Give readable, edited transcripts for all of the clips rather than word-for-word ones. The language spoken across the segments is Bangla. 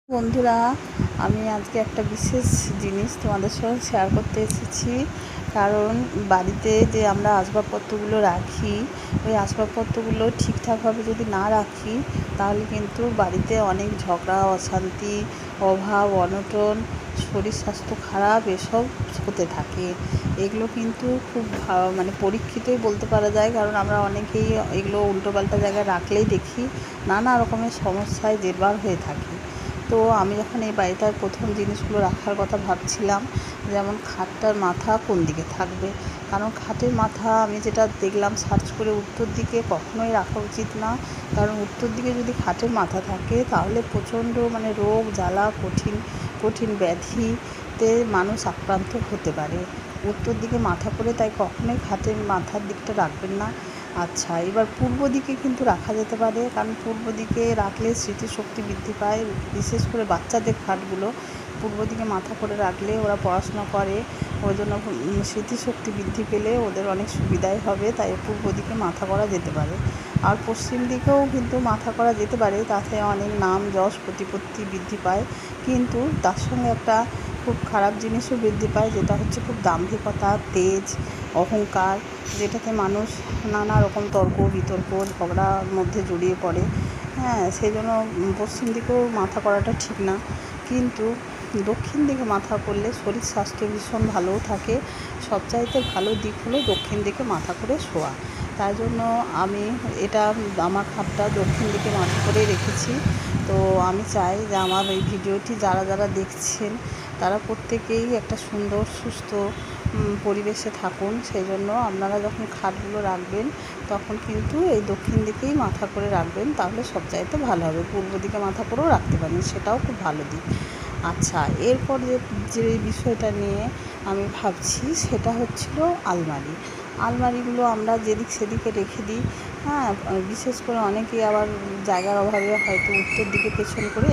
বন্ধুরা, আমি আজকে একটা বিশেষ জিনিস তোমাদের সঙ্গে শেয়ার করতে এসেছি। কারণ বাড়িতে যে আমরা আসবাবপত্রগুলো রাখি, ওই আসবাবপত্রগুলো ঠিকঠাকভাবে যদি না রাখি তাহলে কিন্তু বাড়িতে অনেক ঝগড়া, অশান্তি, অভাব, অনটন, শরীর স্বাস্থ্য খারাপ এসব হতে থাকে। এগুলো কিন্তু খুব পরীক্ষিতই বলতে পারা যায়। কারণ আমরা অনেকেই এগুলো উল্টোপাল্টা জায়গায় রাখলেই দেখি নানা রকমের সমস্যায় জেরবার হয়ে থাকি। তো আমি যখন এই বাড়িটার প্রথম জিনিসগুলো রাখার কথা ভাবছিলাম, যেমন খাটটার মাথা কোন দিকে থাকবে। কারণ খাটের মাথা আমি যেটা দেখলাম সার্চ করে, উত্তর দিকে কখনোই রাখা উচিত না। কারণ উত্তর দিকে যদি খাটের মাথা থাকে তাহলে প্রচণ্ড রোগ জ্বালা, কঠিন কঠিন ব্যাধিতে মানুষ আক্রান্ত হতে পারে। উত্তর দিকে মাথা করে তাই কখনোই খাটের মাথার দিকটা রাখবেন না। আচ্ছা, এবার পূর্ব দিকে কিন্তু রাখা যেতে পারে। কারণ পূর্ব দিকে রাখলে স্মৃতিশক্তি বৃদ্ধি পায়। বিশেষ করে বাচ্চাদের খাটগুলো পূর্ব দিকে মাথা করে রাখলে ওরা পড়াশোনা করে, ওই জন্য স্মৃতিশক্তি বৃদ্ধি পেলে ওদের অনেক সুবিধাই হবে। তাই পূর্ব দিকে মাথা করা যেতে পারে। আর পশ্চিম দিকেও কিন্তু মাথা করা যেতে পারে, তাতে অনেক নাম যশ প্রতিপত্তি বৃদ্ধি পায়। কিন্তু তার সঙ্গে একটা খুব খারাপ জিনিসও বৃদ্ধি পায়, যেটা হচ্ছে খুব দাম্ভিকতা, তেজ, অহংকার, যেটাতে মানুষ নানা রকম তর্ক বিতর্ক ঝগড়ার মধ্যে জড়িয়ে পড়ে। সেই জন্য পশ্চিম দিকেও মাথা করাটা ঠিক না। কিন্তু দক্ষিণ দিকে মাথা করলে শরীর স্বাস্থ্য ভীষণ ভালোও থাকে। সবচাইতে ভালো দিক হলো দক্ষিণ দিকে মাথা করে শোয়া। তাই জন্য আমি আমার খাটটা দক্ষিণ দিকে মাথা করে রেখেছি। তো আমি চাই যে আমার এই ভিডিওটি যারা যারা দেখছেন তারা প্রত্যেকেই একটা সুন্দর সুস্থ পরিবেশে থাকুন। সেই জন্য আপনারা যখন খাটগুলো রাখবেন তখন কিন্তু এই দক্ষিণ দিকেই মাথা করে রাখবেন, তাহলে সবচাইতে ভালো হবে। পূর্ব দিকে মাথা করেও রাখতে পারেন, সেটাও খুব ভালো দিক। আচ্ছা, এরপর যে বিষয়টা নিয়ে আমি ভাবছি সেটা হচ্ছিল আলমারিগুলো আমরা যেদিক সেদিকে রেখে দিই। বিশেষ করে অনেকেই আবার জায়গার অভাবে হয়তো উত্তর দিকে পেছন করে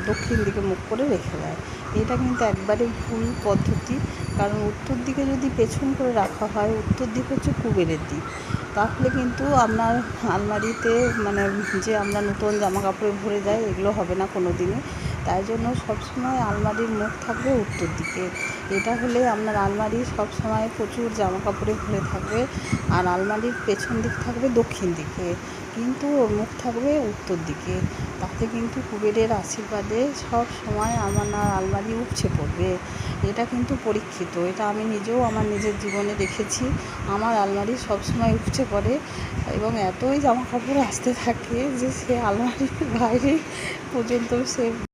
দক্ষিণ দিকে মুখ করে রেখে দেয়। এটা কিন্তু একবারে ভুল পদ্ধতি। কারণ উত্তর দিকে যদি পেছন করে রাখা হয়, উত্তর দিক হচ্ছে কুবেরের দিক, তাহলে কিন্তু আপনার আলমারিতে যে আমরা নতুন জামা কাপড়ে ভরে যাই, এগুলো হবে না কোনো দিনই। তাই জন্য সবসময় আলমারির মুখ থাকবে উত্তর দিকে। এটা হলে আপনার আলমারি সবসময় প্রচুর জামা কাপড়ে ভরে থাকবে। আর আলমারির পেছন দিক থাকবে দক্ষিণ দিকে, কিন্তু ওর মুখ থাকবে উত্তর দিকে। তাতে কিন্তু কুবেরের আশীর্বাদে সব সময় আমার আলমারি উপচে পড়বে। এটা কিন্তু পরীক্ষিত। এটা আমি নিজেও আমার নিজের জীবনে দেখেছি। আমার আলমারি সবসময় উপচে পড়ে এবং এতই জামা কাপড় আসতে থাকে যে সে আলমারির বাইরে পর্যন্ত সে